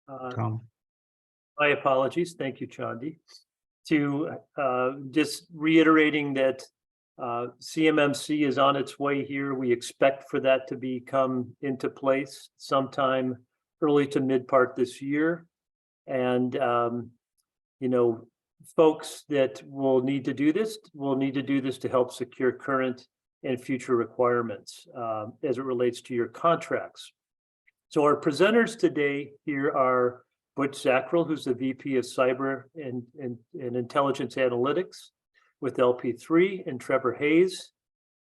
Tom. My apologies. Thank you, Chandi. To just reiterating that CMMC is on its way here. We expect for that to come into place sometime early to mid part this year. And, you know, folks that will need to do this to help secure current and future requirements as it relates to your contracts. So our presenters today here are Butch Zackrell, who's the VP of Cyber and Intelligence Analytics with LP3, and Trevor Hayes,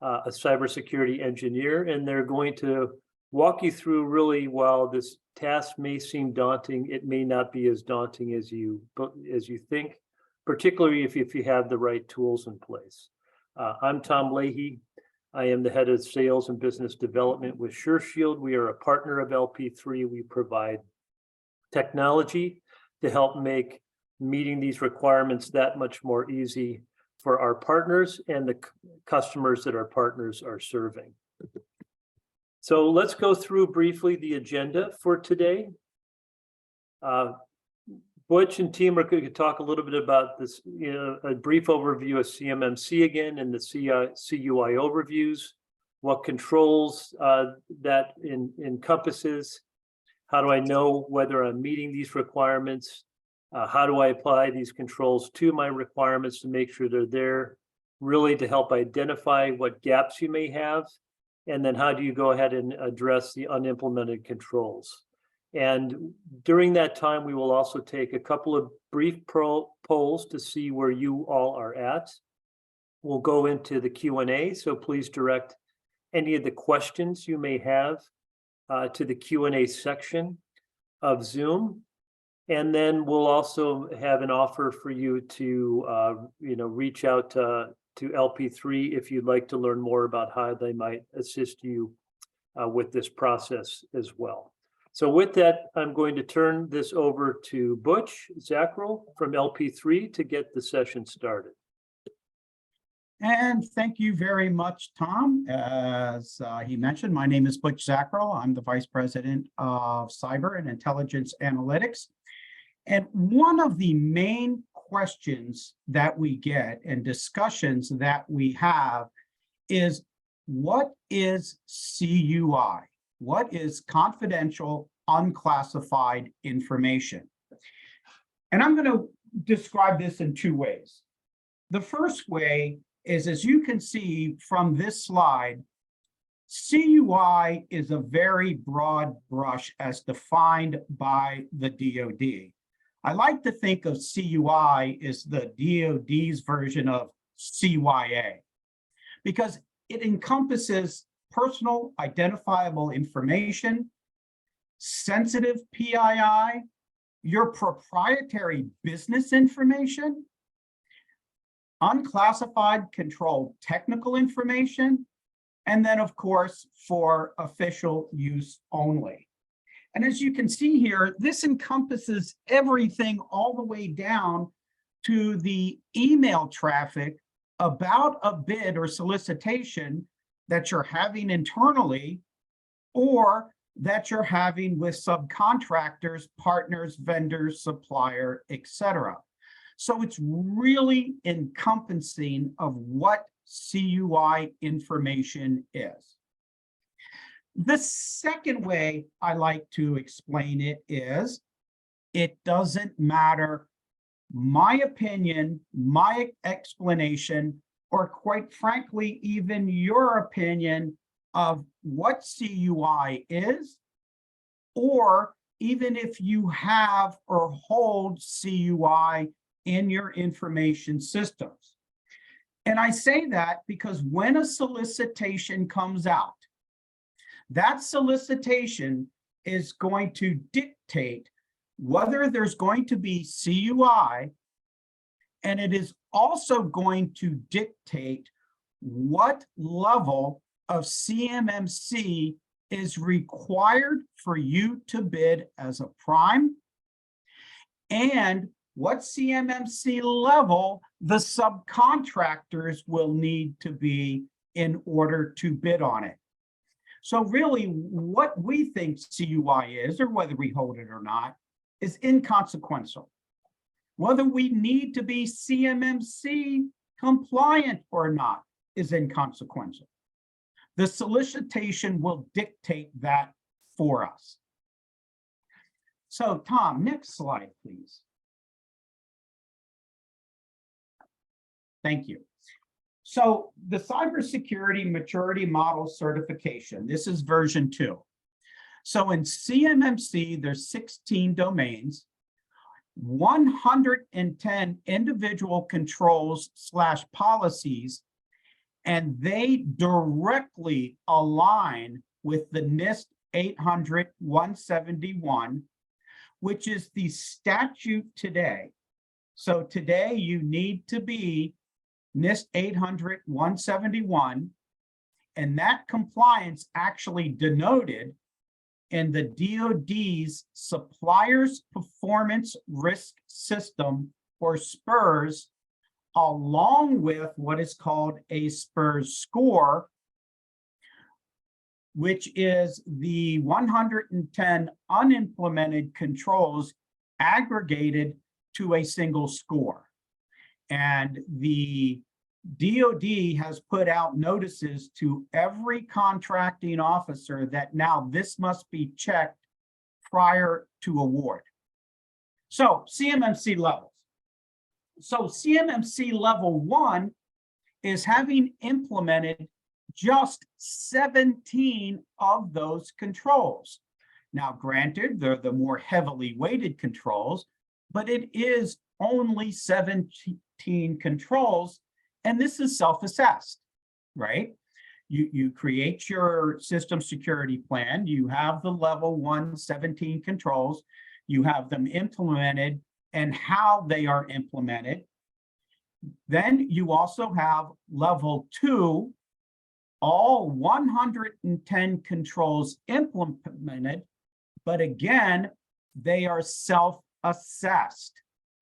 a cybersecurity engineer, and they're going to walk you through really, while this task may seem daunting, it may not be as daunting as you think, particularly if you have the right tools in place. I'm Tom Leahy. I am the head of sales and business development with SureShield. We are a partner of LP3. We provide technology to help make meeting these requirements that much more easy for our partners and the customers that our partners are serving. So let's go through briefly the agenda for today. Butch and team are going to talk a little bit about this, a brief overview of CMMC again and the CUI overviews, what controls that encompasses, how do I know whether I'm meeting these requirements, how do I apply these controls to my requirements to make sure they're there, really to help identify what gaps you may have, and then how do you go ahead and address the unimplemented controls. And during that time, we will also take a couple of brief polls to see where you all are at. We'll go into the Q&A, so please direct any of the questions you may have to the Q&A section of Zoom. And then we'll also have an offer for you to reach out to LP3 if you'd like to learn more about how they might assist you with this process as well. So with that, I'm going to turn this over to Butch Zackrell from LP3 to get the session started. And thank you very much, Tom. As he mentioned, my name is Butch Zackrell. I'm the Vice President of Cyber and Intelligence Analytics. And one of the main questions that we get and discussions that we have is, what is CUI? What is confidential, unclassified information? And I'm going to describe this in two ways. The first way is, as you can see from this slide, CUI is a very broad brush as defined by the DoD. I like to think of CUI as the DoD's version of CYA, because it encompasses personal identifiable information, sensitive PII, your proprietary business information, unclassified controlled technical information, and then, of course, for official use only. And as you can see here, this encompasses everything all the way down to the email traffic about a bid or solicitation that you're having internally or that you're having with subcontractors, partners, vendors, supplier, etc. So it's really encompassing of what CUI information is. The second way I like to explain it is, it doesn't matter my opinion, my explanation, or quite frankly, even your opinion of what CUI is, or even if you have or hold CUI in your information systems. And I say that because when a solicitation comes out, that solicitation is going to dictate whether there's going to be CUI, and it is also going to dictate what level of CMMC is required for you to bid as a prime, and what CMMC level the subcontractors will need to be in order to bid on it. So really, what we think CUI is, or whether we hold it or not, is inconsequential. Whether we need to be CMMC compliant or not is inconsequential. The solicitation will dictate that for us. So Tom, next slide, please. Thank you. So the cybersecurity maturity model certification, this is version 2. So in CMMC, there's 16 domains, 110 individual controls / policies, and they directly align with the NIST 800-171, which is the statute today. So today you need to be NIST 800-171, and that compliance actually denoted in the DoD's Suppliers Performance Risk System, or SPRS, along with what is called a SPRS score, which is the 110 unimplemented controls aggregated to a single score. And the DoD has put out notices to every contracting officer that now this must be checked prior to award. So CMMC levels. So CMMC level 1 is having implemented just 17 of those controls. Now, granted, they're the more heavily weighted controls, but it is only 17 controls, and this is self-assessed, right? You create your system security plan, you have the level 1 17 controls, you have them implemented and how they are implemented. Then you also have level 2, all 110 controls implemented, but again, they are self-assessed,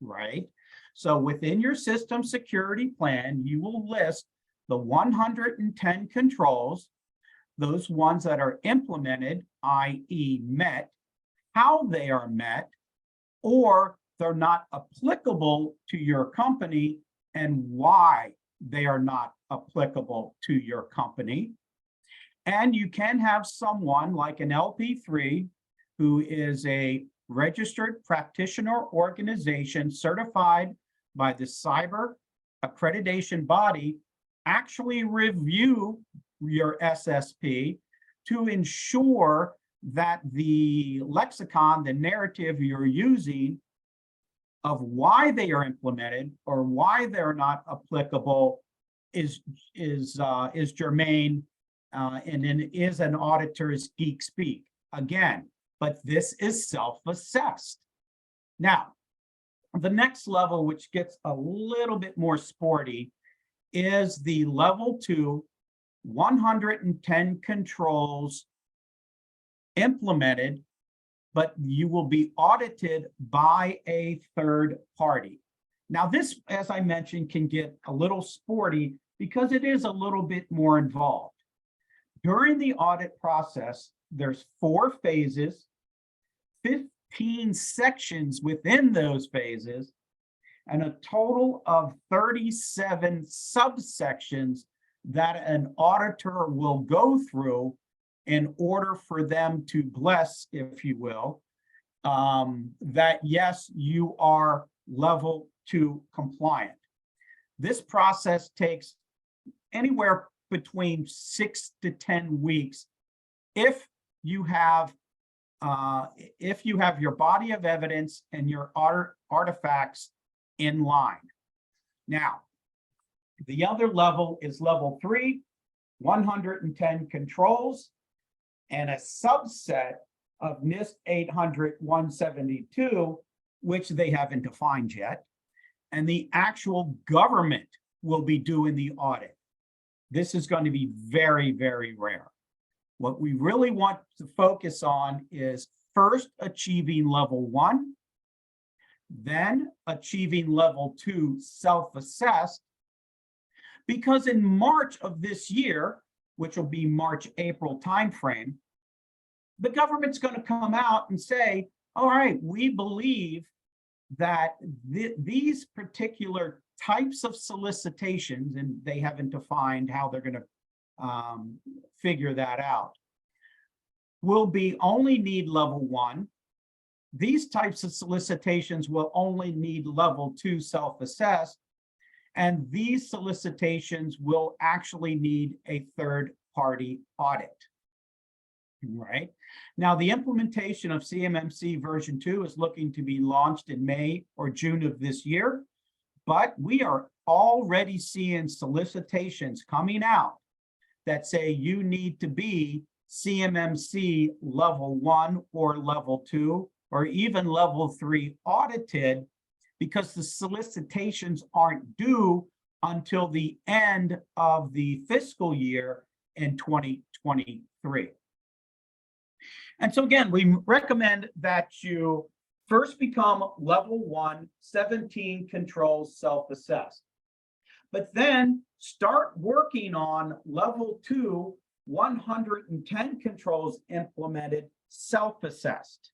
right? So within your system security plan, you will list the 110 controls, those ones that are implemented, i.e. met, how they are met, or they're not applicable to your company and why they are not applicable to your company. And you can have someone like an LP3 who is a registered practitioner organization certified by the cyber accreditation body actually review your SSP to ensure that the lexicon, the narrative you're using of why they are implemented or why they're not applicable is germane and then is an auditor's geek speak. Again, but this is self-assessed. Now, the next level, which gets a little bit more sporty, is the level 2, 110 controls implemented, but you will be audited by a third party. Now this, as I mentioned, can get a little sporty because it is a little bit more involved. During the audit process, there's 4 phases, 15 sections within those phases, and a total of 37 subsections that an auditor will go through in order for them to bless, if you will, that yes, you are level 2 compliant. This process takes anywhere between 6 to 10 weeks if you have your body of evidence and your artifacts in line. Now, the other level is level 3, 110 controls, and a subset of NIST 800-172, which they haven't defined yet, and the actual government will be doing the audit. This is going to be very, very rare. What we really want to focus on is first achieving level 1, then achieving level 2 self-assessed, because in March of this year, which will be March, April timeframe, the government's going to come out and say, all right, we believe that these particular types of solicitations, and they haven't defined how they're going to figure that out, will be only need level 1. These types of solicitations will only need level 2 self-assessed, and these solicitations will actually need a third-party audit. Right. Now, the implementation of CMMC version 2 is looking to be launched in May or June of this year, but we are already seeing solicitations coming out that say you need to be CMMC level 1 or level 2 or even level 3 audited, because the solicitations aren't due until the end of the fiscal year in 2023. And so again, we recommend that you first become level 1, 17 controls self-assessed, but then start working on level 2, 110 controls implemented self-assessed,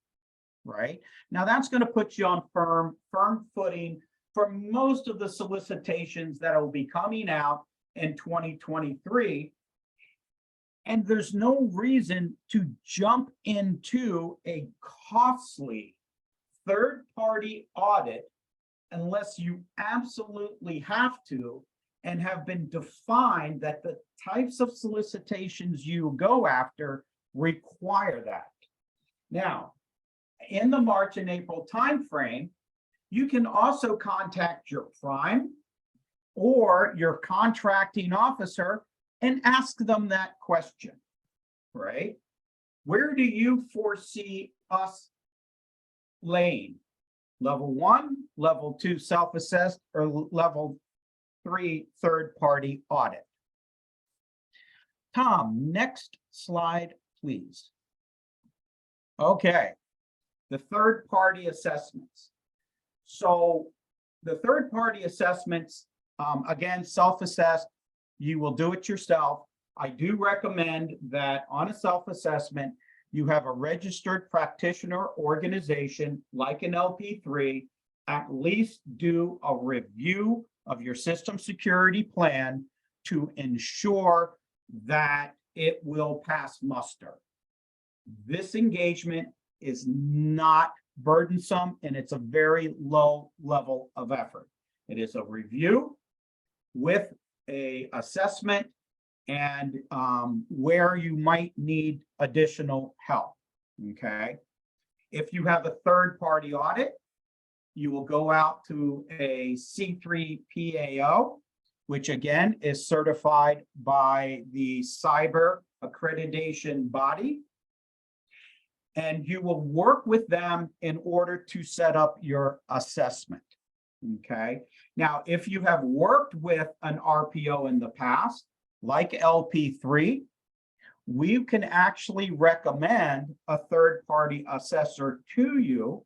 right? Now that's going to put you on firm footing for most of the solicitations that will be coming out in 2023. And there's no reason to jump into a costly third-party audit unless you absolutely have to and have been defined that the types of solicitations you go after require that. Now, in the March and April timeframe, you can also contact your prime or your contracting officer and ask them that question, right? Where do you foresee us laying? Level 1, level 2 self-assessed, or level 3 third-party audit? Tom, next slide, please. Okay, the third-party assessments. So the third-party assessments, again, self-assessed, you will do it yourself. I do recommend that on a self-assessment, you have a registered practitioner organization like an LP3 at least do a review of your system security plan to ensure that it will pass muster. This engagement is not burdensome and it's a very low level of effort. It is a review with a assessment and where you might need additional help, okay? If you have a third-party audit, you will go out to a C3 PAO, which again is certified by the cyber accreditation body, and you will work with them in order to set up your assessment. Okay. Now, if you have worked with an RPO in the past, like LP3, we can actually recommend a third-party assessor to you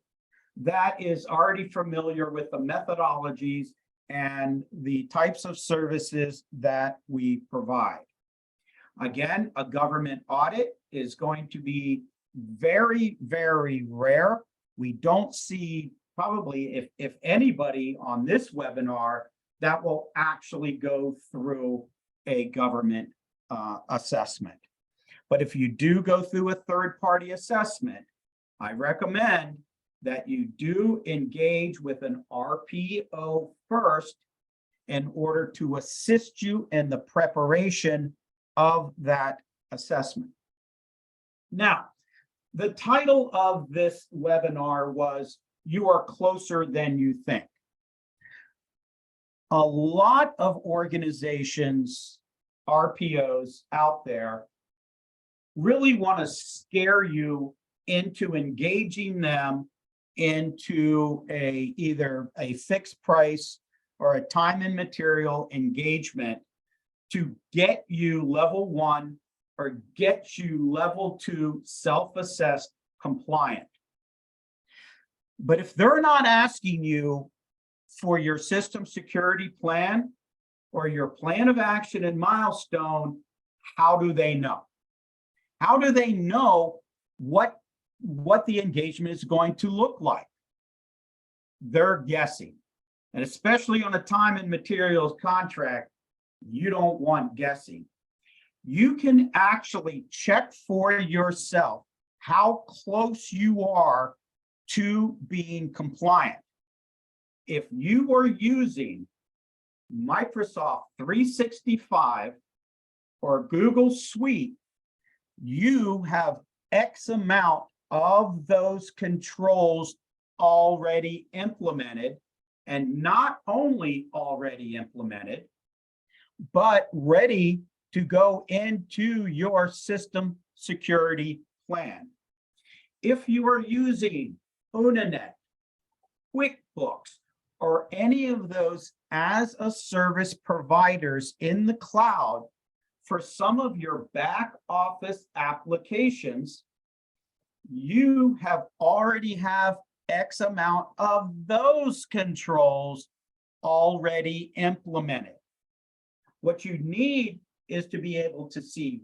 that is already familiar with the methodologies and the types of services that we provide. Again, a government audit is going to be very, very rare. We don't see probably, if anybody on this webinar, that will actually go through a government assessment. But if you do go through a third-party assessment, I recommend that you do engage with an RPO first in order to assist you in the preparation of that assessment. Now, the title of this webinar was "You Are Closer Than You Think." A lot of organizations, RPOs out there, really want to scare you into engaging them into either a fixed price or a time and material engagement to get you level 1 or get you level 2 self-assessed compliant. But if they're not asking you for your system security plan or your plan of action and milestone, how do they know? How do they know what what the engagement is going to look like. They're guessing. And especially on a time and materials contract, you don't want guessing. You can actually check for yourself how close you are to being compliant. If you are using Microsoft 365 or Google Suite, you have X amount of those controls already implemented, and not only already implemented, but ready to go into your system security plan. If you are using Unanet, QuickBooks, or any of those as a service providers in the cloud for some of your back office applications, you have already have X amount of those controls already implemented. What you need is to be able to see,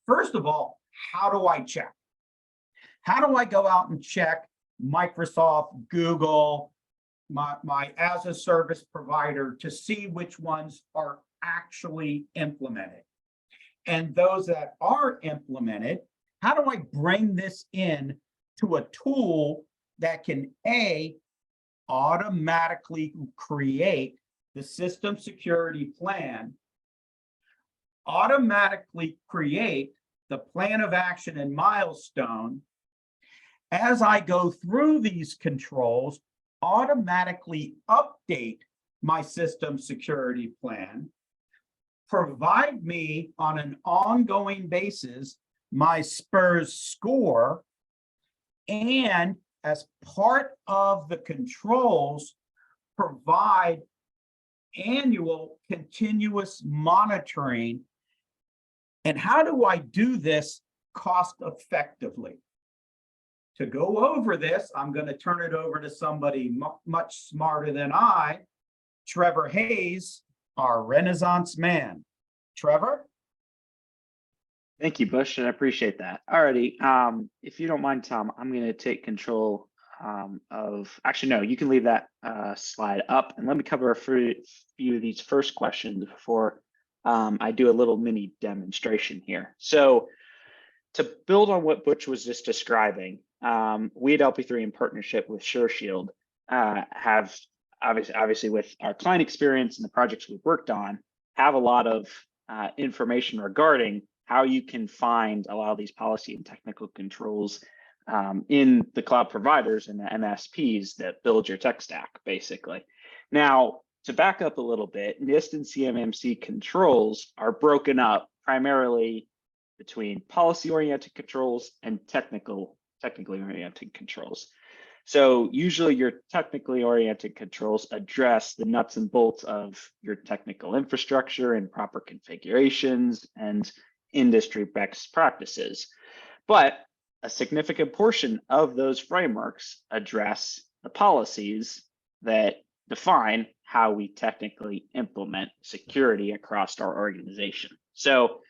first of all, how do I check? How do I go out and check Microsoft, Google, my as a service provider to see which ones are actually implemented? And those that are implemented, how do I bring this in to a tool that can automatically create the system security plan, automatically create the plan of action and milestone, as I go through these controls, automatically update my system security plan, provide me on an ongoing basis my SPURS score, and as part of the controls, provide annual continuous monitoring. And how do I do this cost effectively? To go over this, I'm going to turn it over to somebody much smarter than I, Trevor Hayes, our Renaissance man. Trevor? Thank you, Bush, and I appreciate that. Alrighty, if you don't mind, Tom, I'm going to take control actually, no, you can leave that slide up, and let me cover a few of these first questions before I do a little mini demonstration here. So to build on what Butch was just describing, we at LP3 in partnership with SureShield have obviously with our client experience and the projects we've worked on, have a lot of information regarding how you can find a lot of these policy and technical controls in the cloud providers and the MSPs that build your tech stack, basically. Now, to back up a little bit, NIST and CMMC controls are broken up primarily between policy-oriented controls and technically oriented controls. So usually your technically oriented controls address the nuts and bolts of your technical infrastructure and proper configurations and industry best practices. But a significant portion of those frameworks address the policies that define how we technically implement security across our organization. So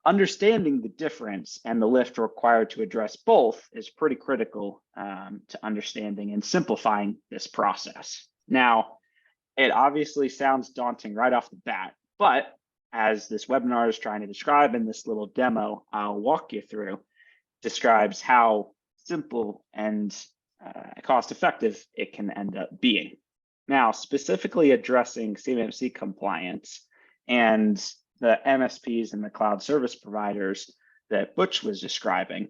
understanding the difference and the lift required to address both is pretty critical to understanding and simplifying this process. Now, it obviously sounds daunting right off the bat, but as this webinar is trying to describe in this little demo I'll walk you through, describes how simple and cost effective it can end up being. Now, specifically addressing CMMC compliance and the MSPs and the cloud service providers that Butch was describing,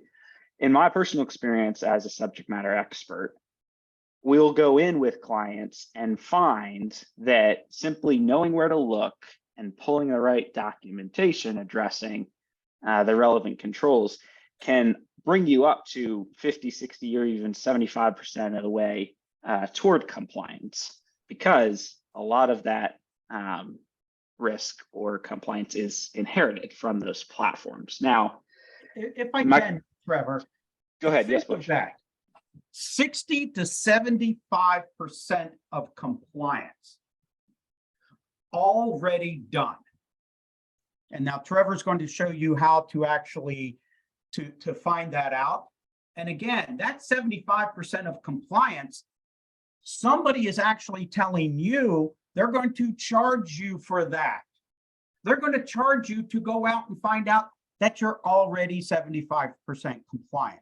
in my personal experience as a subject matter expert, we'll go in with clients and find that simply knowing where to look and pulling the right documentation addressing the relevant controls can bring you up to 50, 60, or even 75% of the way toward compliance, because a lot of that risk or compliance is inherited from those platforms. Now, if I can, Trevor, go ahead. Yes, Bush. 60 to 75% of compliance already done. And now Trevor's going to show you how to actually to find that out. And again, that 75% of compliance, somebody is actually telling you they're going to charge you for that. They're going to charge you to go out and find out that you're already 75% compliant.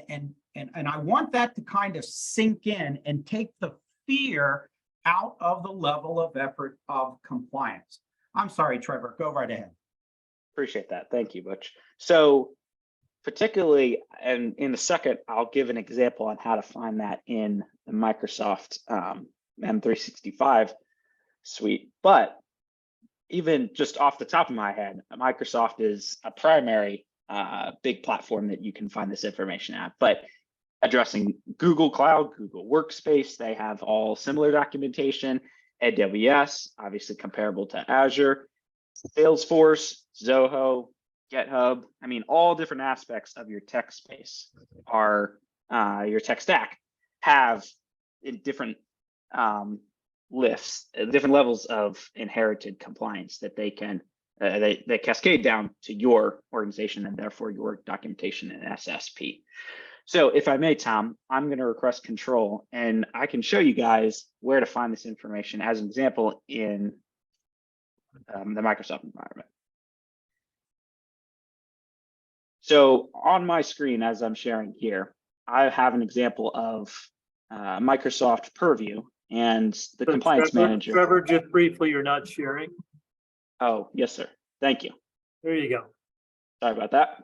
And I want that to kind of sink in and take the fear out of the level of effort of compliance. I'm sorry, Trevor, go right ahead. Appreciate that. Thank you, Butch. So particularly, and in a second, I'll give an example on how to find that in the Microsoft M365 suite. But even just off the top of my head, Microsoft is a primary big platform that you can find this information at. But addressing Google Cloud, Google Workspace, they have all similar documentation. AWS, obviously comparable to Azure, Salesforce, Zoho, GitHub. I mean, all different aspects of your tech space are your tech stack have in different lifts, different levels of inherited compliance that they can they cascade down to your organization and therefore your documentation and SSP. So if I may, Tom, I'm going to request control and I can show you guys where to find this information as an example in the Microsoft environment. So on my screen, as I'm sharing here, I have an example of Microsoft Purview and the compliance manager. Trevor, just briefly, you're not sharing. Oh, yes, sir. Thank you. There you go. Sorry about that.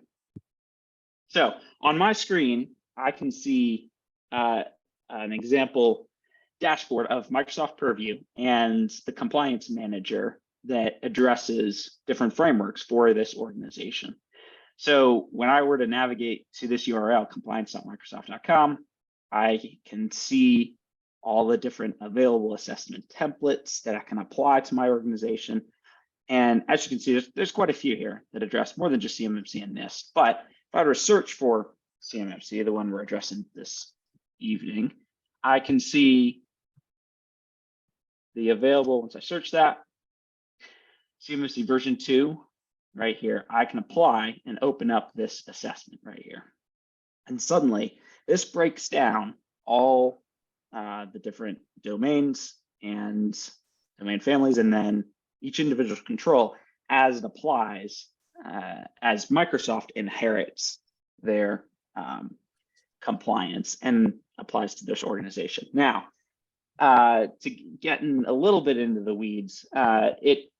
So on my screen, I can see an example dashboard of Microsoft Purview and the compliance manager that addresses different frameworks for this organization. So when I were to navigate to this URL, compliance.microsoft.com, I can see all the different available assessment templates that I can apply to my organization. And as you can see, there's quite a few here that address more than just CMMC and NIST. But if I were to search for CMMC, the one we're addressing this evening, I can see the available, once I search that, CMMC version 2, right here, I can apply and open up this assessment right here. And suddenly this breaks down all the different domains and domain families, and then each individual control as it applies, as Microsoft inherits their compliance and applies to this organization. Now, to get in a little bit into the weeds, it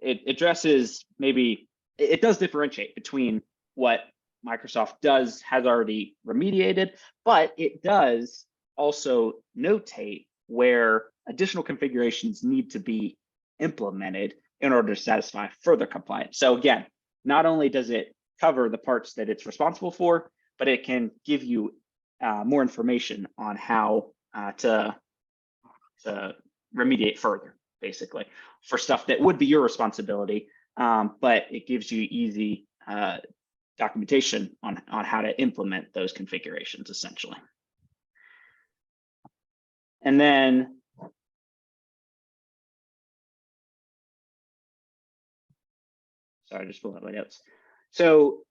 addresses it does differentiate between what Microsoft has already remediated, but it does also notate where additional configurations need to be implemented in order to satisfy further compliance. So again, not only does it cover the parts that it's responsible for, but it can give you more information on how to remediate further, basically, for stuff that would be your responsibility, but it gives you easy documentation on how to implement those configurations, essentially. And then sorry, just pull out my notes. So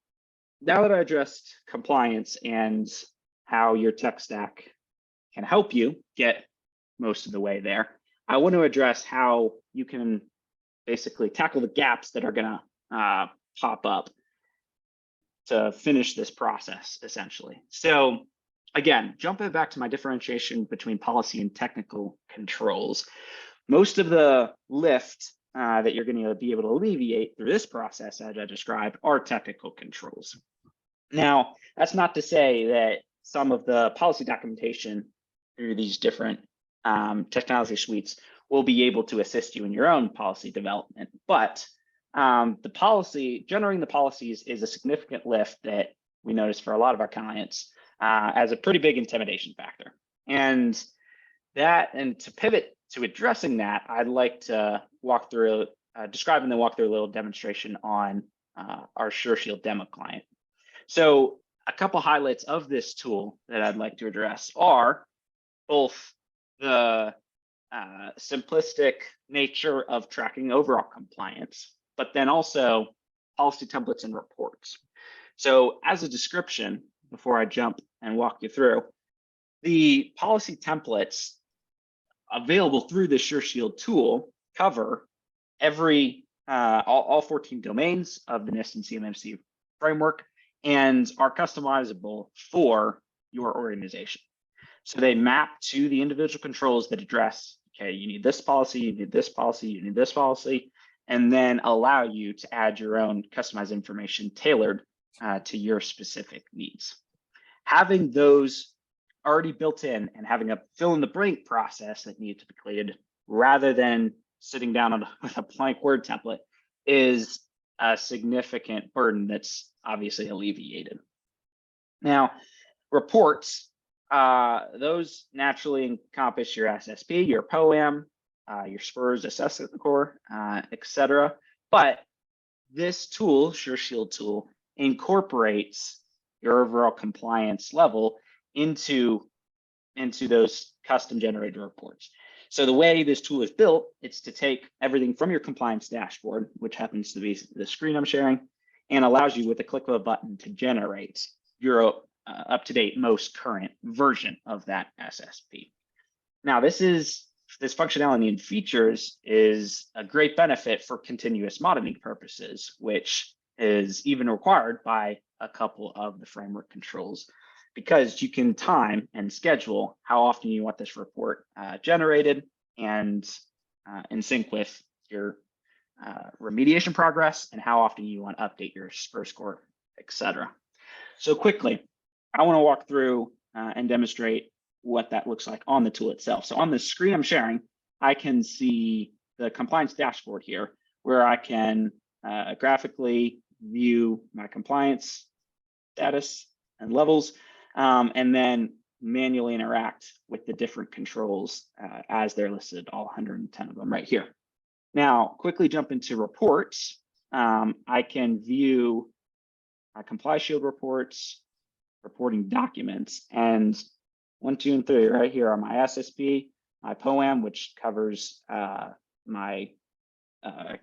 now that I addressed compliance and how your tech stack can help you get most of the way there, I want to address how you can basically tackle the gaps that are going to pop up to finish this process, essentially. So again, jumping back to my differentiation between policy and technical controls, most of the lift that you're going to be able to alleviate through this process, as I described, are technical controls. Now, that's not to say that some of the policy documentation through these different technology suites will be able to assist you in your own policy development, but generating the policies is a significant lift that we notice for a lot of our clients as a pretty big intimidation factor. And to pivot to addressing that, I'd like to walk through, describe and then walk through a little demonstration on our SureShield demo client. So a couple highlights of this tool that I'd like to address are both the simplistic nature of tracking overall compliance, but then also policy templates and reports. So as a description, before I jump and walk you through. The policy templates available through the SureShield tool cover all 14 domains of the NIST and CMMC framework and are customizable for your organization. So they map to the individual controls that address, okay, you need this policy, you need this policy, you need this policy, and then allow you to add your own customized information tailored to your specific needs. Having those already built in and having a fill in the blank process that needs to be completed rather than sitting down with a blank Word template is a significant burden that's obviously alleviated. Now, reports, those naturally encompass your SSP, your POAM, your SPRS assessment score, etc. But this tool, SureShield tool, incorporates your overall compliance level into those custom generated reports. So the way this tool is built, it's to take everything from your compliance dashboard, which happens to be the screen I'm sharing, and allows you with a click of a button to generate your up-to-date, most current version of that SSP. Now, this functionality and features is a great benefit for continuous monitoring purposes, which is even required by a couple of the framework controls, because you can time and schedule how often you want this report generated and in sync with your remediation progress and how often you want to update your SPRS score, etc. So quickly, I want to walk through and demonstrate what that looks like on the tool itself. So on the screen I'm sharing, I can see the compliance dashboard here, where I can graphically view my compliance status and levels, and then manually interact with the different controls as they're listed, all 110 of them right here. Now, quickly jump into reports. I can view my ComplyShield reports, reporting documents, and 1, 2, and 3 right here are my SSP, my POAM, which covers my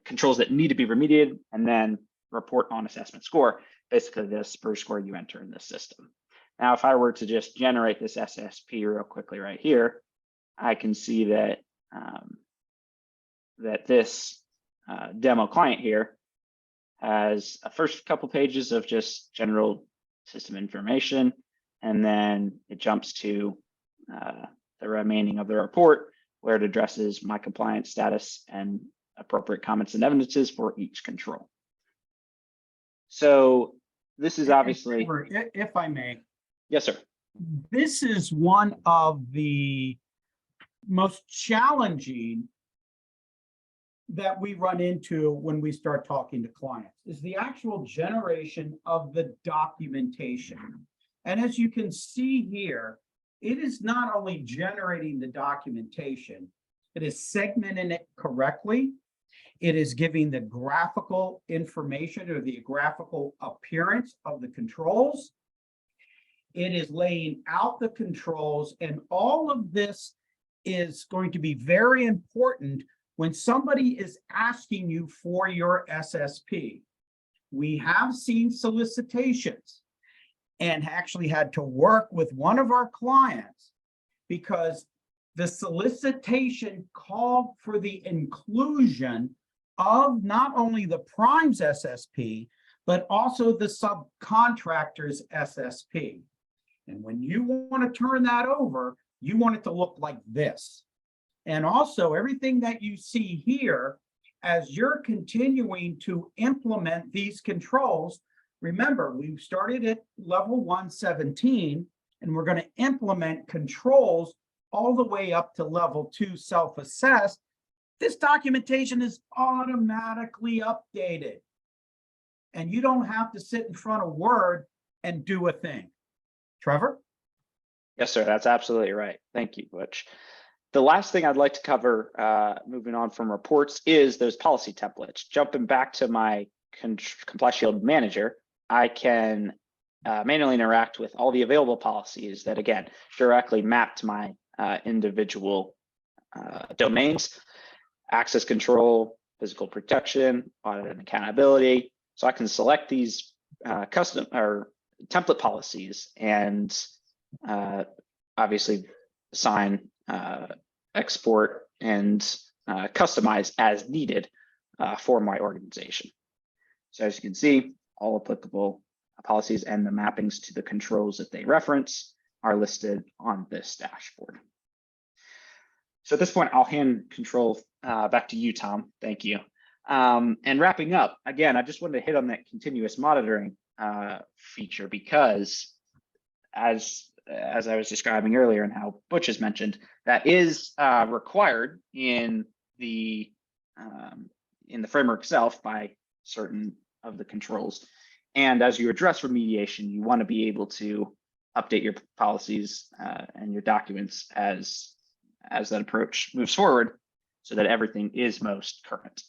controls that need to be remediated, and then report on assessment score, basically the SPRS score you enter in the system. Now, if I were to just generate this SSP real quickly right here, I can see that that this demo client here has a first couple pages of just general system information, and then it jumps to the remaining of the report, where it addresses my compliance status and appropriate comments and evidences for each control. So this is obviously, if I may. Yes, sir. This is one of the most challenging that we run into when we start talking to clients, is the actual generation of the documentation. And as you can see here, it is not only generating the documentation, it is segmenting it correctly. It is giving the graphical information or the graphical appearance of the controls. It is laying out the controls, and all of this is going to be very important when somebody is asking you for your SSP. We have seen solicitations and actually had to work with one of our clients because the solicitation called for the inclusion of not only the prime's SSP, but also the subcontractor's SSP. And when you want to turn that over, you want it to look like this. And also everything that you see here, as you're continuing to implement these controls, remember, we started at level 117, and we're going to implement controls all the way up to level 2 self-assess. This documentation is automatically updated. And you don't have to sit in front of Word and do a thing. Trevor? Yes, sir. That's absolutely right. Thank you, Butch. The last thing I'd like to cover, moving on from reports, is those policy templates. Jumping back to my ComplyShield manager, I can manually interact with all the available policies that, again, directly map to my individual domains: access control, physical protection, audit and accountability. So I can select these custom or template policies and obviously assign, export, and customize as needed for my organization. So as you can see, all applicable policies and the mappings to the controls that they reference are listed on this dashboard. So at this point, I'll hand control back to you, Tom. Thank you. And wrapping up, again, I just wanted to hit on that continuous monitoring feature because as I was describing earlier and how Butch has mentioned, that is required in the framework itself by certain of the controls. And as you address remediation, you want to be able to update your policies and your documents as that approach moves forward so that everything is most current.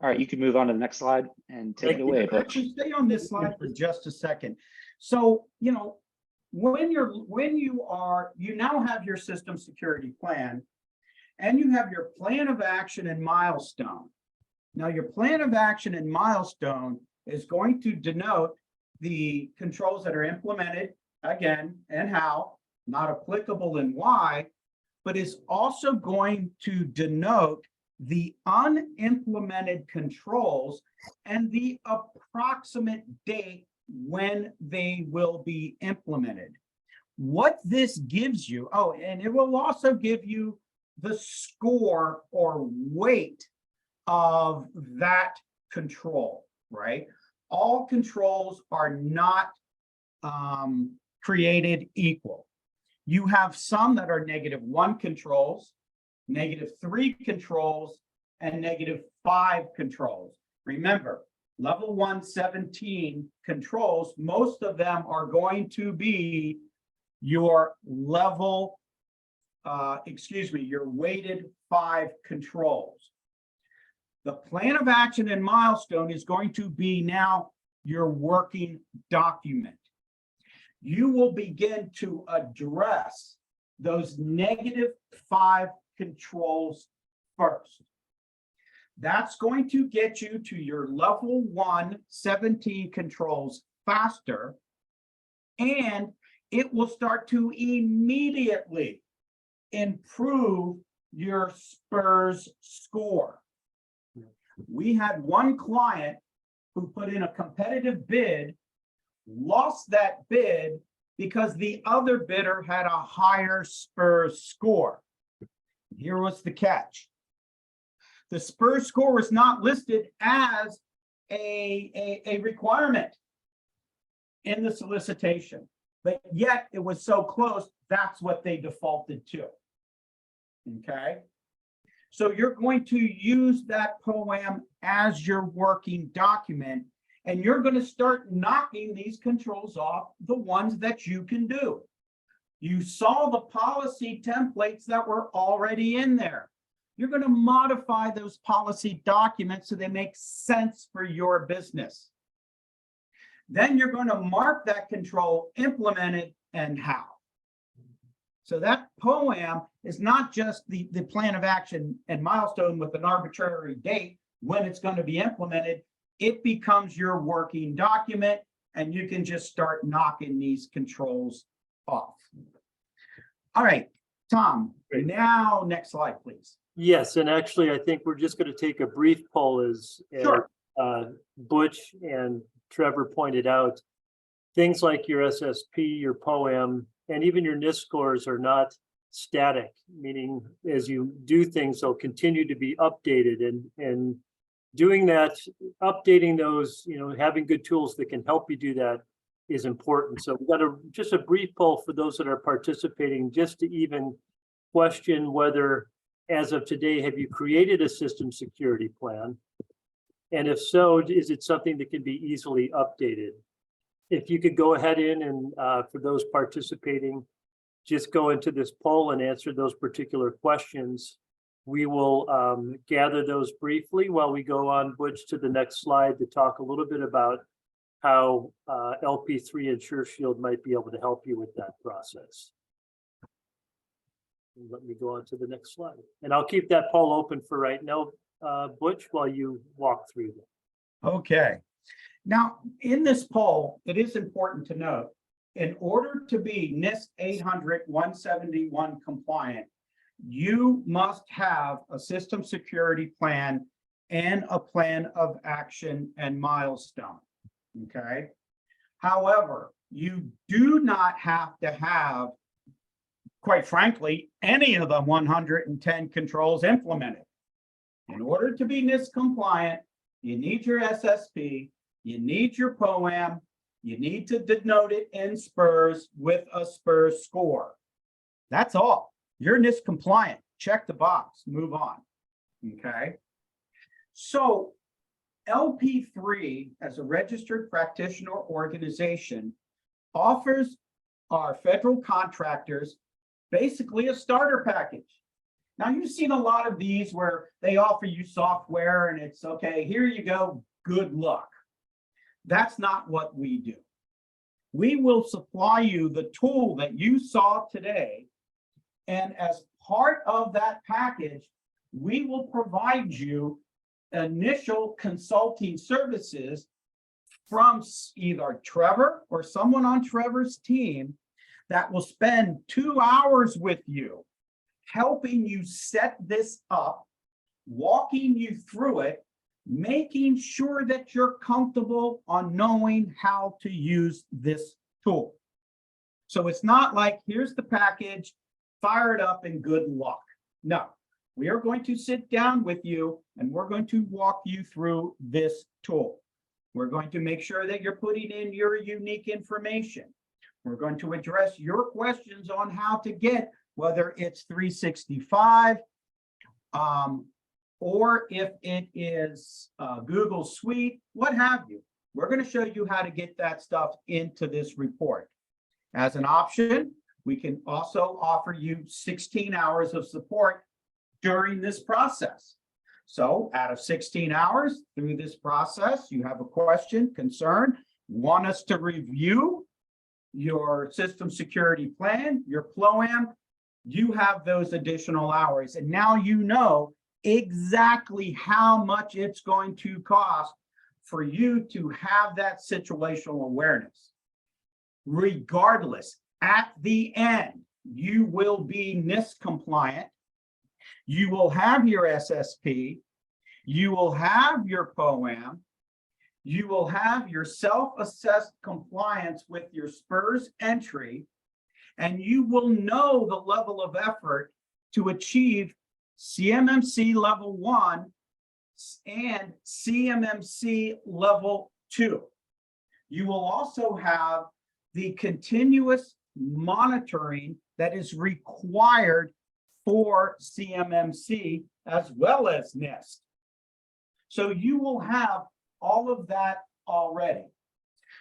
All right, you can move on to the next slide and take it away, Butch. Actually, stay on this slide for just a second. So, you know, when you now have your system security plan and you have your plan of action and milestone. Now, your plan of action and milestone is going to denote the controls that are implemented, again, and how, not applicable and why, but is also going to denote the unimplemented controls and the approximate date when they will be implemented. What this gives you, oh, and it will also give you the score or weight of that control, right? All controls are not created equal. You have some that are -1 controls, -3 controls, and -5 controls. Remember, level 1, 17 controls, most of them are going to be your level, your weighted 5 controls. The plan of action and milestone is going to be now your working document. You will begin to address those -5 controls first. That's going to get you to your level 1, 17 controls faster, and it will start to immediately improve your SPRS score. We had one client who put in a competitive bid, lost that bid because the other bidder had a higher SPRS score. Here was the catch. The SPRS score was not listed as a requirement in the solicitation, but yet it was so close, that's what they defaulted to. Okay? So you're going to use that POAM as your working document, and you're going to start knocking these controls off, the ones that you can do. You saw the policy templates that were already in there. You're going to modify those policy documents so they make sense for your business. Then you're going to mark that control implemented and how. So that POAM is not just the plan of action and milestone with an arbitrary date when it's going to be implemented. It becomes your working document, and you can just start knocking these controls off. All right, Tom, now next slide, please. Yes, and actually, I think we're just going to take a brief poll as Sure. Butch and Trevor pointed out. Things like your SSP, your POAM, and even your NIST scores are not static, meaning as you do things, they'll continue to be updated, and doing that, updating those, having good tools that can help you do that is important. So we've got just a brief poll for those that are participating, just to even question whether, as of today, have you created a system security plan? And if so, is it something that can be easily updated? If you could go ahead and for those participating, just go into this poll and answer those particular questions. We will gather those briefly while we go on, Butch, to the next slide to talk a little bit about how LP3 and SureShield might be able to help you with that process. And let me go on to the next slide. And I'll keep that poll open for right now, Butch, while you walk through them. Okay, Now, in this poll, it is important to note, in order to be NIST 800-171 compliant, you must have a system security plan and a plan of action and milestone, okay? However, you do not have to have, quite frankly, any of the 110 controls implemented. In order to be NIST compliant, you need your SSP, you need your POAM, you need to denote it in SPURS with a SPURS score. That's all. You're NIST compliant. Check the box, move on, okay? So LP3, as a registered practitioner organization, offers our federal contractors basically a starter package. Now, you've seen a lot of these where they offer you software and it's okay, here you go, good luck. That's not what we do. We will supply you the tool that you saw today, and as part of that package, we will provide you initial consulting services from either Trevor or someone on Trevor's team that will spend 2 hours with you, helping you set this up, walking you through it, making sure that you're comfortable on knowing how to use this tool. So it's not like, here's the package, fire it up and good luck. No, we are going to sit down with you and we're going to walk you through this tool. We're going to make sure that you're putting in your unique information. We're going to address your questions on how to get, whether it's 365, or if it is Google Suite, what have you. We're going to show you how to get that stuff into this report. As an option, we can also offer you 16 hours of support during this process. So out of 16 hours through this process, you have a question, concern, want us to review your system security plan, your PLOAM, you have those additional hours. And now you know exactly how much it's going to cost for you to have that situational awareness. Regardless, at the end, you will be NIST compliant. You will have your SSP. You will have your POAM. You will have your self-assessed compliance with your SPURS entry, and you will know the level of effort to achieve CMMC level 1 and CMMC level 2. You will also have the continuous monitoring that is required for CMMC as well as NIST. So you will have all of that already.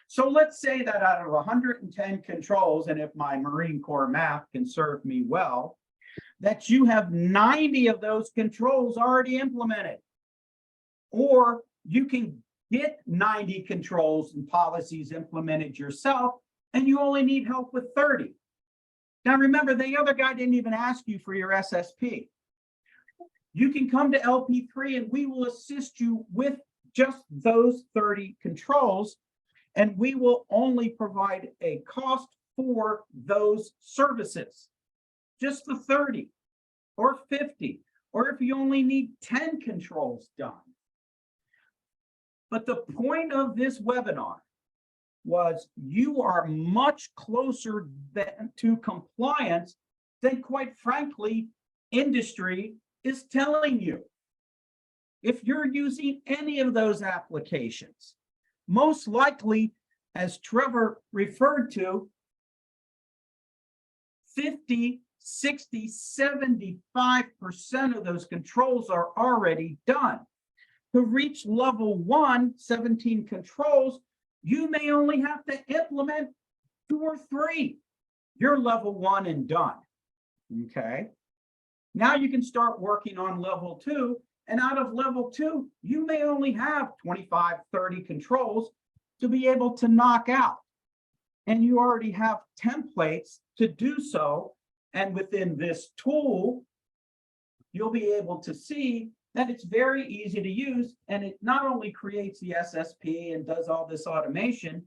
So let's say that out of 110 controls, and if my Marine Corps math can serve me well, that you have 90 of those controls already implemented. Or you can get 90 controls and policies implemented yourself, and you only need help with 30. Now remember, the other guy didn't even ask you for your SSP. You can come to LP3 and we will assist you with just those 30 controls, and we will only provide a cost for those services. Just the 30 or 50, or if you only need 10 controls done. But the point of this webinar was you are much closer to compliance than, quite frankly, industry is telling you. If you're using any of those applications, most likely, as Trevor referred to, 50, 60, 75% of those controls are already done. To reach level 1, 17 controls, you may only have to implement 2 or 3. You're level 1 and done, okay? Now you can start working on level 2, and out of level 2, you may only have 25, 30 controls to be able to knock out. And you already have templates to do so. And within this tool, you'll be able to see then it's very easy to use. And it not only creates the SSP and does all this automation,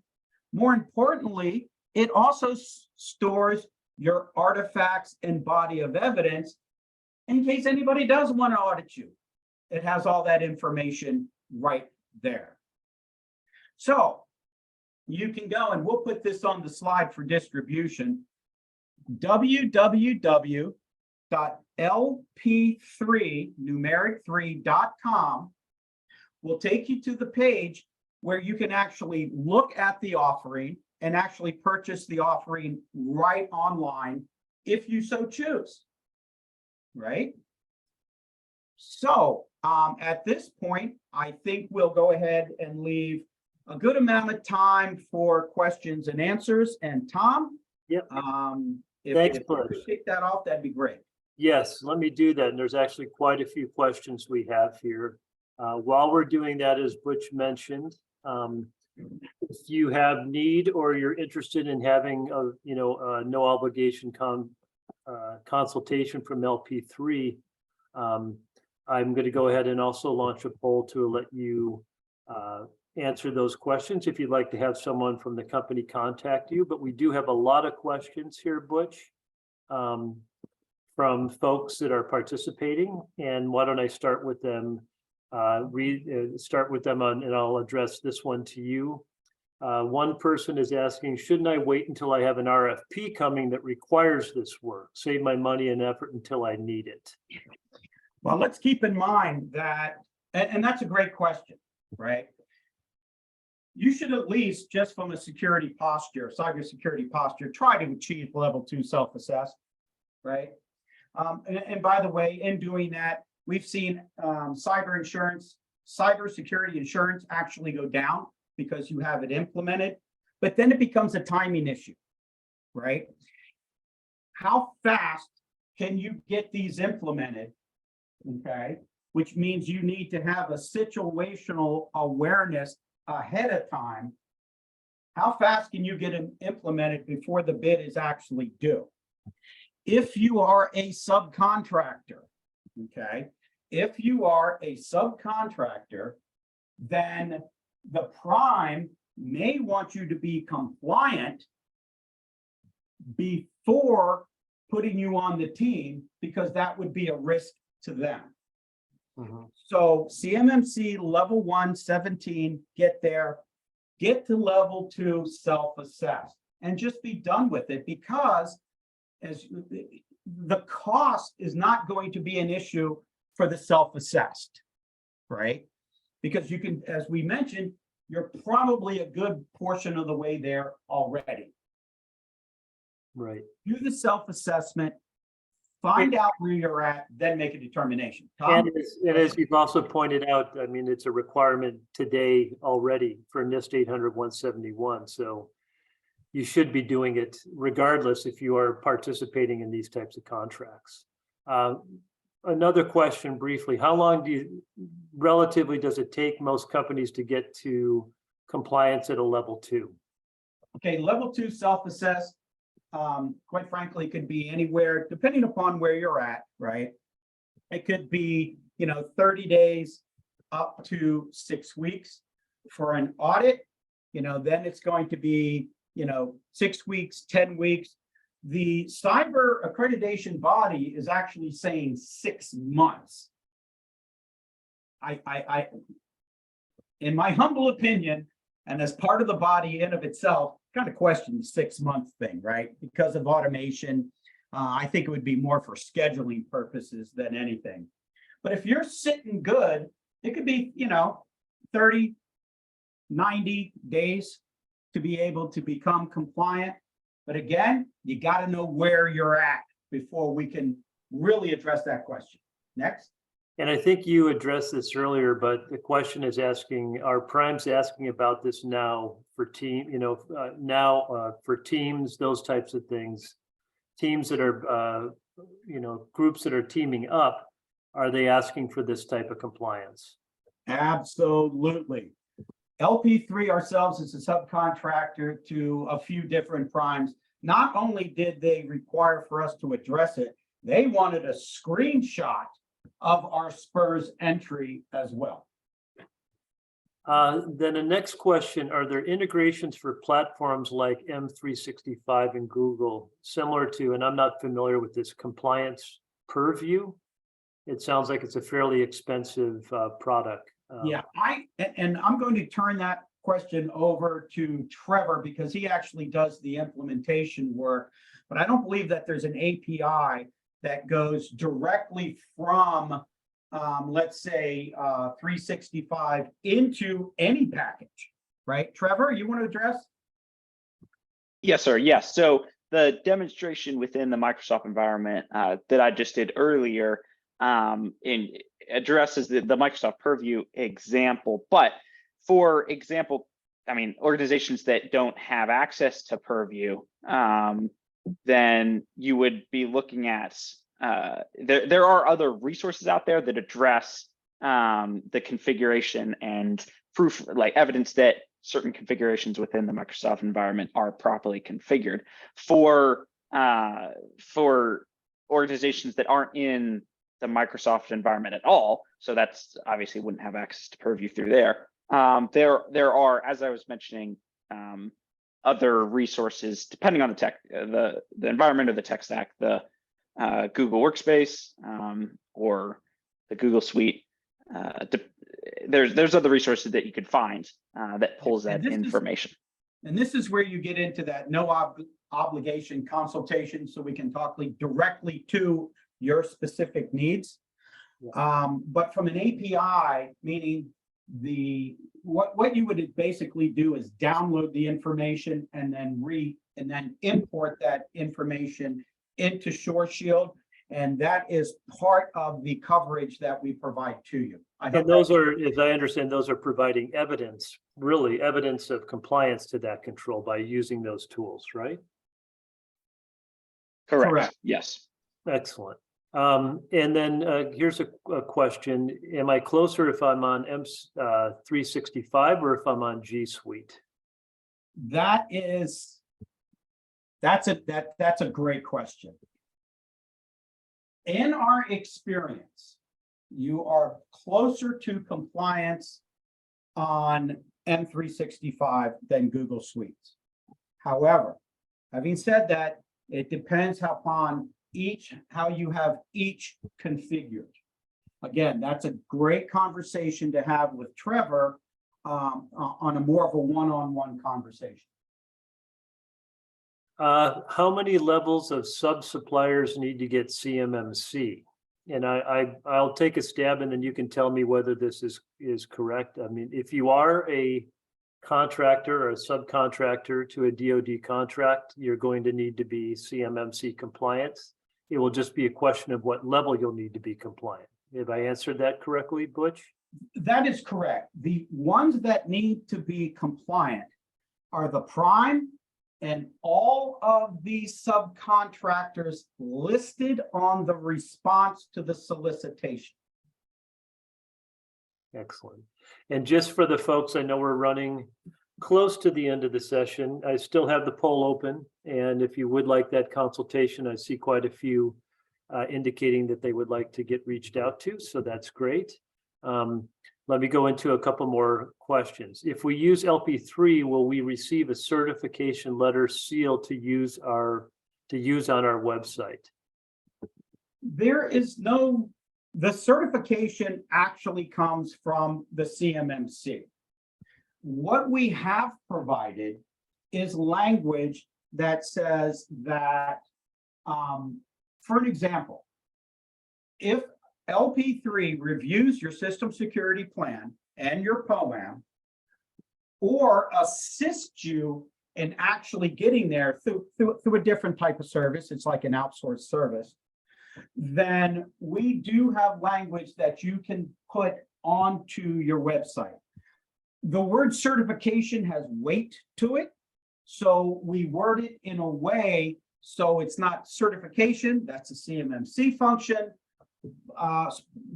more importantly, it also stores your artifacts and body of evidence in case anybody does want to audit you. It has all that information right there. So you can go, and we'll put this on the slide for distribution, www.lp3 will take you to the page where you can actually look at the offering and actually purchase the offering right online if you so choose, right? So at this point, I think we'll go ahead and leave a good amount of time for questions and answers. And Tom, Yep. If Thanks, you Butch. could kick that off, that'd be great. Yes, let me do that. And there's actually quite a few questions we have here. While we're doing that, as Butch mentioned, if you have need or you're interested in having a no obligation consultation from LP3, I'm going to go ahead and also launch a poll to let you answer those questions if you'd like to have someone from the company contact you. But we do have a lot of questions here, Butch, from folks that are participating. And why don't I start with them? Start with them and I'll address this one to you. One person is asking, shouldn't I wait until I have an RFP coming that requires this work? Save my money and effort until I need it. Well, let's keep in mind that, and that's a great question, right? You should at least, just from a security posture, cybersecurity posture, try to achieve level 2 self-assess, right? And by the way, in doing that, we've seen cybersecurity insurance actually go down because you have it implemented, but then it becomes a timing issue, right? How fast can you get these implemented, okay? Which means you need to have a situational awareness ahead of time. How fast can you get them implemented before the bid is actually due? If you are a subcontractor, okay? If you are a subcontractor, then the prime may want you to be compliant before putting you on the team, because that would be a risk to them. So CMMC level 1, 17, get there, get to level 2, self-assess, and just be done with it, because as the cost is not going to be an issue for the self-assessed, right? Because you can, as we mentioned, you're probably a good portion of the way there already. Right. Do the self-assessment, find out where you're at, then make a determination. Tom? And as you've also pointed out, I mean, it's a requirement today already for NIST 800-171. So you should be doing it regardless if you are participating in these types of contracts. Another question briefly, how long relatively does it take most companies to get to compliance at a level 2? Okay, level 2 self-assess, quite frankly, could be anywhere, depending upon where you're at, right? It could be, 30 days up to 6 weeks. For an audit, then it's going to be, 6 weeks, 10 weeks. The cyber accreditation body is actually saying 6 months. I in my humble opinion, and as part of the body in of itself, kind of question the 6-month thing, right? Because of automation, I think it would be more for scheduling purposes than anything. But if you're sitting good, it could be, 30, 90 days to be able to become compliant. But again, you got to know where you're at before we can really address that question. Next. And I think you addressed this earlier, but the question is asking, are primes asking about this now for team, for teams, those types of things, teams that are, groups that are teaming up, are they asking for this type of compliance? Absolutely. LP3 ourselves is a subcontractor to a few different primes. Not only did they require for us to address it, they wanted a screenshot of our SPURS entry as well. Then the next question, are there integrations for platforms like M365 and Google similar to, and I'm not familiar with this, compliance purview? It sounds like it's a fairly expensive product. Yeah, and I'm going to turn that question over to Trevor because he actually does the implementation work. But I don't believe that there's an API that goes directly from, let's say, 365 into any package, right? Trevor, you want to address? Yes, sir. Yes. So the demonstration within the Microsoft environment that I just did earlier addresses the Microsoft Purview example. But for example, I mean, organizations that don't have access to Purview, then you would be looking at, there are other resources out there that address the configuration and proof, like evidence that certain configurations within the Microsoft environment are properly configured. For organizations that aren't in the Microsoft environment at all, so that's obviously wouldn't have access to Purview through there. There are, as I was mentioning, other resources depending on the tech, the environment of the tech stack, the Google Workspace or the Google Suite. There's other resources that you could find that pulls that information. And this is where you get into that no obligation consultation, so we can talk directly to your specific needs. But from an API, meaning what you would basically do is download the information and then import that information into ShoreShield, and that is part of the coverage that we provide to you. And those are, as I understand, those are providing evidence, really evidence of compliance to that control by using those tools, right? Correct. Yes. Excellent. And then here's a question. Am I closer if I'm on M365 or if I'm on G Suite? That's a great question. In our experience, you are closer to compliance on M365 than Google Suites. However, having said that, it depends upon how you have each configured. Again, that's a great conversation to have with Trevor on a more of a one-on-one conversation. How many levels of sub-suppliers need to get CMMC? And I'll take a stab and then you can tell me whether this is correct. I mean, if you are a contractor or a subcontractor to a DoD contract, you're going to need to be CMMC compliant. It will just be a question of what level you'll need to be compliant. Have I answered that correctly, Butch? That is correct. The ones that need to be compliant are the prime and all of these subcontractors listed on the response to the solicitation. Excellent. And just for the folks, I know we're running close to the end of the session. I still have the poll open. And if you would like that consultation, I see quite a few indicating that they would like to get reached out to. So that's great. Let me go into a couple more questions. If we use LP3, will we receive a certification letter seal to use on our website? The certification actually comes from the CMMC. What we have provided is language that says that, for an example, if LP3 reviews your system security plan and your POAM, or assists you in actually getting there through a different type of service, it's like an outsourced service, then we do have language that you can put onto your website. The word certification has weight to it, so we word it in a way so it's not certification, that's a CMMC function,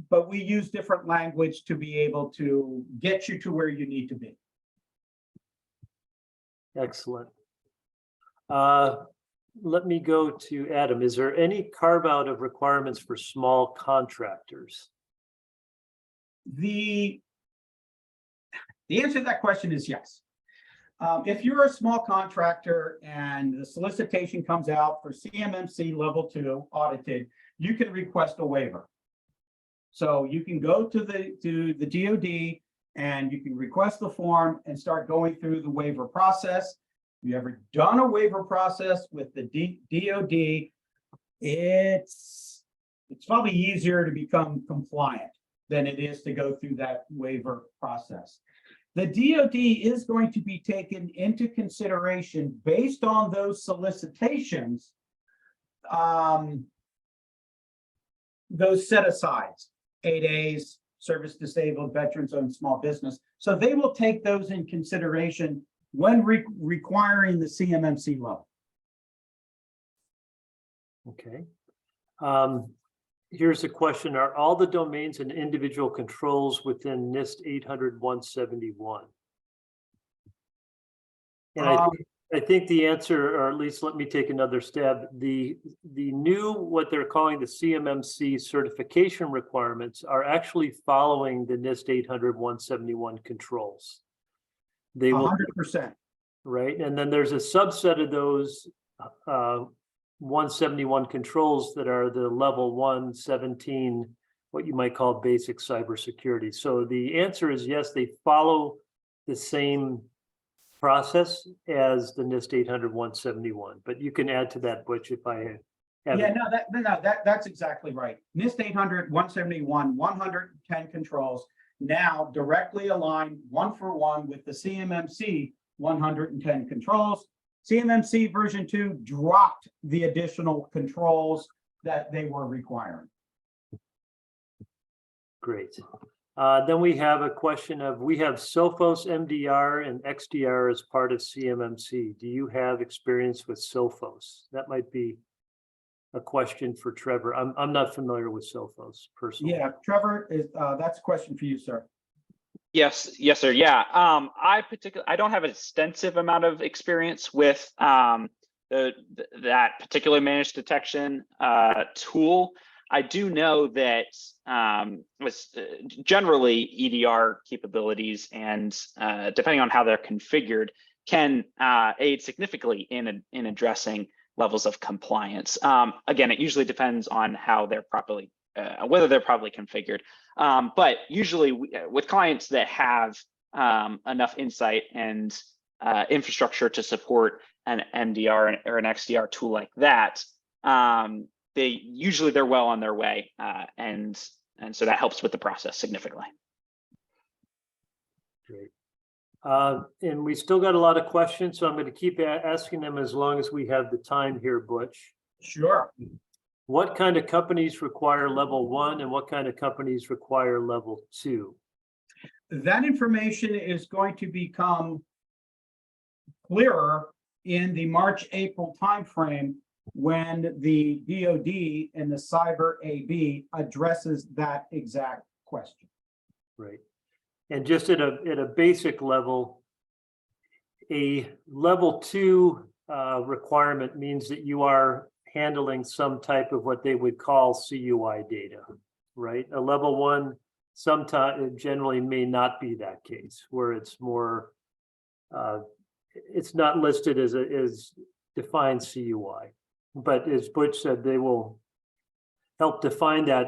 but we use different language to be able to get you to where you need to be. Excellent. let me go to Adam. Is there any carve out of requirements for small contractors? The answer to that question is yes. If you're a small contractor and the solicitation comes out for CMMC level 2 audited, you can request a waiver. So you can go to the DoD and you can request the form and start going through the waiver process. If you ever done a waiver process with the DoD, it's probably easier to become compliant than it is to go through that waiver process. The DoD is going to be taken into consideration based on those solicitations, those set-asides, 8As, service disabled, veterans owned small business. So they will take those in consideration when requiring the CMMC level. Okay. Here's a question. Are all the domains and individual controls within NIST 800-171? And I think the answer, or at least let me take another stab. The new, what they're calling the CMMC certification requirements are actually following the NIST 800-171 controls. They will, 100%. right? And then there's a subset of those 171 controls that are the level 117, what you might call basic cybersecurity. So the answer is yes, they follow the same process as the NIST 800-171, but you can add to that, Butch, if I have. Yeah, that's exactly right. NIST 800-171, 110 controls now directly align one for one with the CMMC 110 controls. CMMC version 2 dropped the additional controls that they were requiring. Great. Then we have a question of, we have Sophos MDR and XDR as part of CMMC. Do you have experience with Sophos? That might be a question for Trevor. I'm not familiar with Sophos personally. Yeah, Trevor, that's a question for you, sir. Yes, sir. Yeah. I don't have an extensive amount of experience with that particular managed detection tool. I do know that with generally EDR capabilities and depending on how they're configured can aid significantly in addressing levels of compliance. Again, it usually depends on how they're properly whether they're properly configured. But usually with clients that have enough insight and infrastructure to support an MDR or an XDR tool like that, they're well on their way, and so that helps with the process significantly. Great. And we still got a lot of questions, so I'm going to keep asking them as long as we have the time here, Butch. Sure. What kind of companies require level 1 and what kind of companies require level 2? That information is going to become clearer in the March-April timeframe when the DoD and the Cyber AB addresses that exact question. Right. And just at a basic level, a level 2 requirement means that you are handling some type of what they would call CUI data, right? A level 1 sometimes generally may not be that case, where it's more, it's not listed as defined CUI. But as Butch said, they will help define that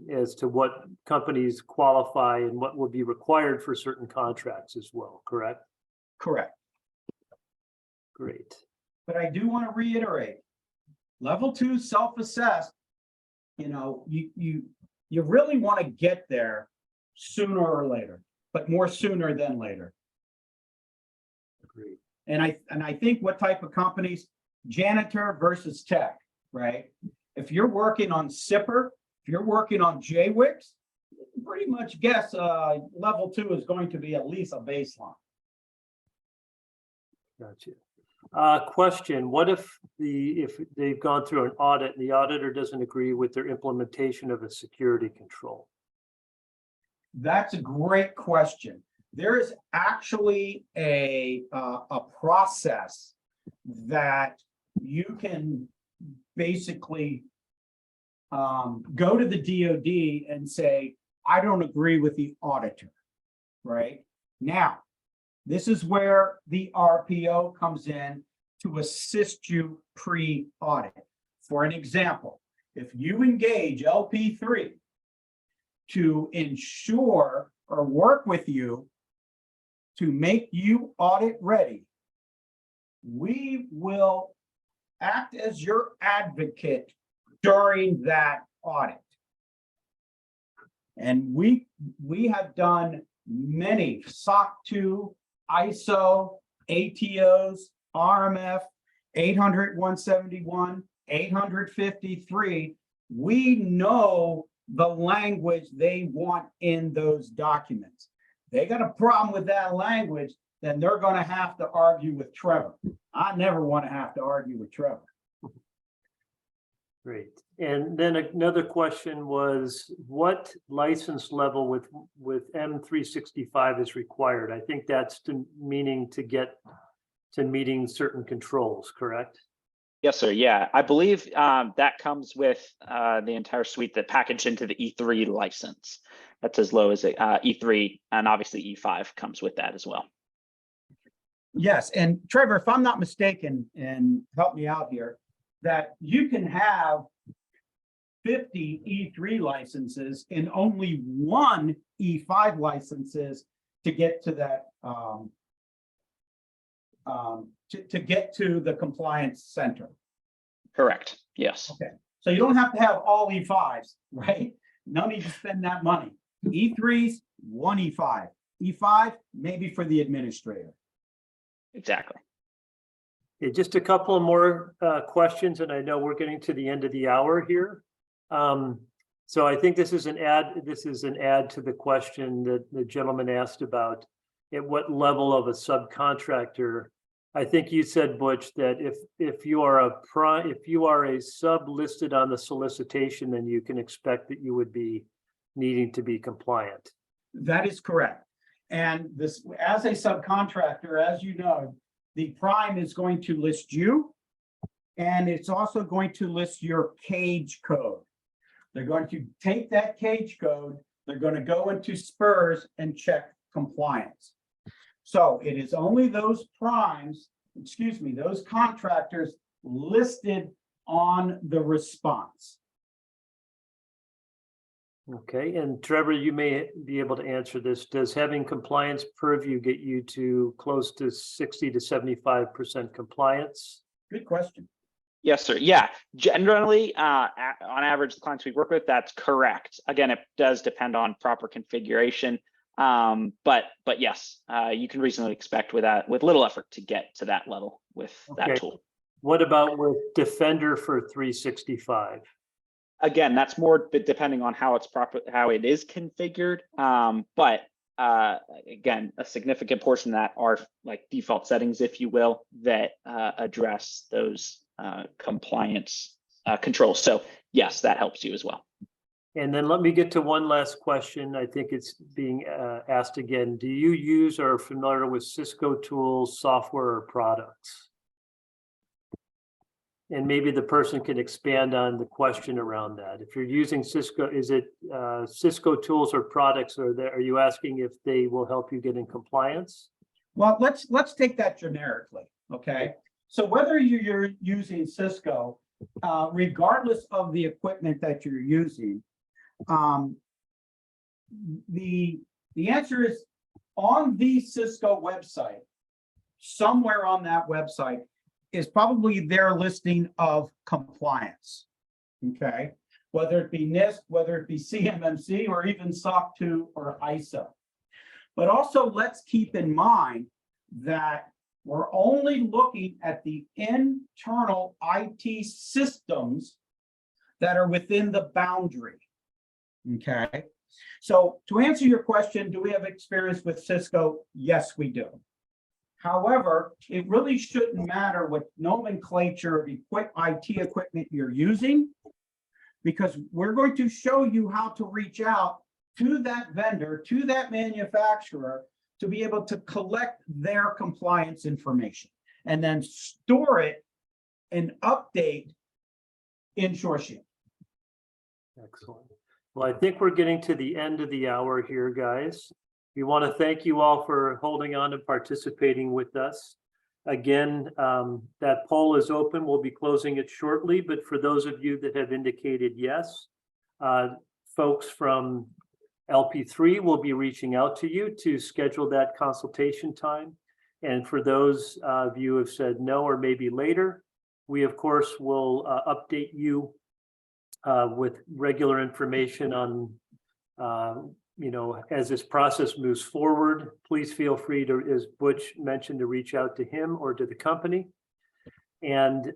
as to what companies qualify and what will be required for certain contracts as well, correct? Correct. Great. But I do want to reiterate, level 2 self-assessed, you really want to get there sooner or later, but more sooner than later. Agreed. And I think what type of companies, janitor versus tech, right? If you're working on SIPR, if you're working on JWICs, you can pretty much guess level 2 is going to be at least a baseline. Gotcha. Question, what if they've gone through an audit and the auditor doesn't agree with their implementation of a security control? That's a great question. There is actually a process that you can basically go to the DoD and say, I don't agree with the auditor, right? Now, this is where the RPO comes in to assist you pre-audit. For an example, if you engage LP3 to ensure or work with you to make you audit ready, we will act as your advocate during that audit. And we have done many SOC 2, ISO, ATOs, RMF, 800-171, 853. We know the language they want in those documents. They got a problem with that language, then they're going to have to argue with Trevor. I never want to have to argue with Trevor. Great. And then another question was, what license level with M365 is required? I think that's meaning to get to meeting certain controls, correct? Yes, sir. Yeah, I believe that comes with the entire suite that packaged into the E3 license. That's as low as E3, and obviously E5 comes with that as well. Yes, and Trevor, if I'm not mistaken, and help me out here, that you can have 50 E3 licenses and only one E5 licenses to get to that, to get to the compliance center. Correct. Yes. Okay, so you don't have to have all E5s, right? No need to spend that money. E3s, one E5. E5, maybe for the administrator. Exactly. Okay, just a couple more questions, and I know we're getting to the end of the hour here. So I think this is an add. This is an add to the question that the gentleman asked about at what level of a subcontractor. I think you said, Butch, that if you are a sub listed on the solicitation, then you can expect that you would be needing to be compliant. That is correct. And this, as a subcontractor, as you know, the prime is going to list you, and it's also going to list your cage code. They're going to take that cage code, they're going to go into SPURS and check compliance. So it is only those primes, excuse me, those contractors listed on the response. Okay, and Trevor, you may be able to answer this. Does having compliance purview get you to close to 60 to 75% compliance? Good question. Yes, sir. Yeah, generally, on average, the clients we work with, that's correct. Again, it does depend on proper configuration, but yes, you can reasonably expect with little effort to get to that level with that tool. What about with Defender for 365? Again, that's more depending on how it is configured. But again, a significant portion of that are like default settings, if you will, that address those compliance controls. So yes, that helps you as well. And then let me get to one last question. I think it's being asked again. Do you use or are familiar with Cisco tools, software, or products? And maybe the person can expand on the question around that. If you're using Cisco, is it Cisco tools or products? Are you asking if they will help you get in compliance? Well, let's take that generically, okay? So whether you're using Cisco, regardless of the equipment that you're using, the answer is on the Cisco website, somewhere on that website is probably their listing of compliance, okay? Whether it be NIST, whether it be CMMC, or even SOC 2 or ISO. But also let's keep in mind that we're only looking at the internal IT systems that are within the boundary, okay? So to answer your question, do we have experience with Cisco? Yes, we do. However, it really shouldn't matter what nomenclature of IT equipment you're using, because we're going to show you how to reach out to that vendor, to that manufacturer, to be able to collect their compliance information and then store it an update in SureShield. Excellent. Well, I think we're getting to the end of the hour here, guys. We want to thank you all for holding on and participating with us. Again, that poll is open. We'll be closing it shortly, but for those of you that have indicated yes, folks from LP3 will be reaching out to you to schedule that consultation time. And for those of you who have said no or maybe later, we of course will update you with regular information on, as this process moves forward. Please feel free to, as Butch mentioned, to reach out to him or to the company. And,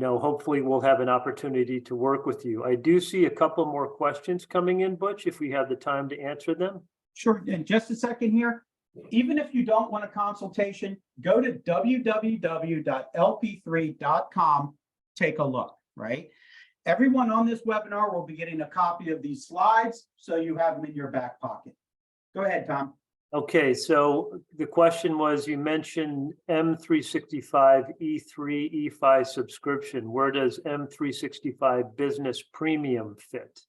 hopefully we'll have an opportunity to work with you. I do see a couple more questions coming in, Butch, if we have the time to answer them. Sure, and just a second here. Even if you don't want a consultation, go to www.lp3.com, take a look, right? Everyone on this webinar will be getting a copy of these slides, so you have them in your back pocket. Go ahead, Tom. Okay, so the question was, you mentioned M365 E3, E5 subscription. Where does M365 Business Premium fit?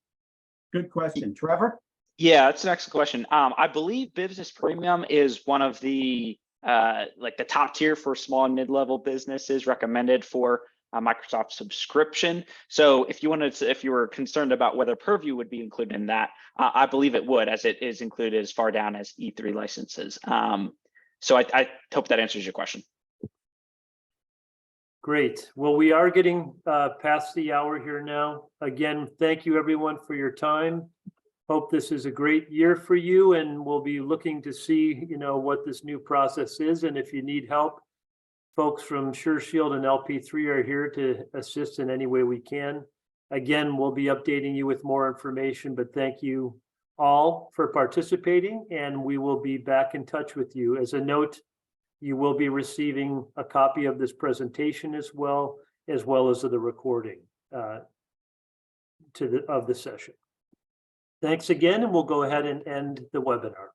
Good question. Trevor? Yeah, that's an excellent question. I believe Business Premium is one of the like the top tier for small and mid-level businesses recommended for Microsoft subscription. So if you were concerned about whether Purview would be included in that, I believe it would, as it is included as far down as E3 licenses. So I hope that answers your question. Great. Well, we are getting past the hour here now. Again, thank you everyone for your time. Hope this is a great year for you, and we'll be looking to see, what this new process is. And if you need help, folks from SureShield and LP3 are here to assist in any way we can. Again, we'll be updating you with more information, but thank you all for participating, and we will be back in touch with you. As a note, you will be receiving a copy of this presentation as well as the recording of the session. Thanks again, and we'll go ahead and end the webinar.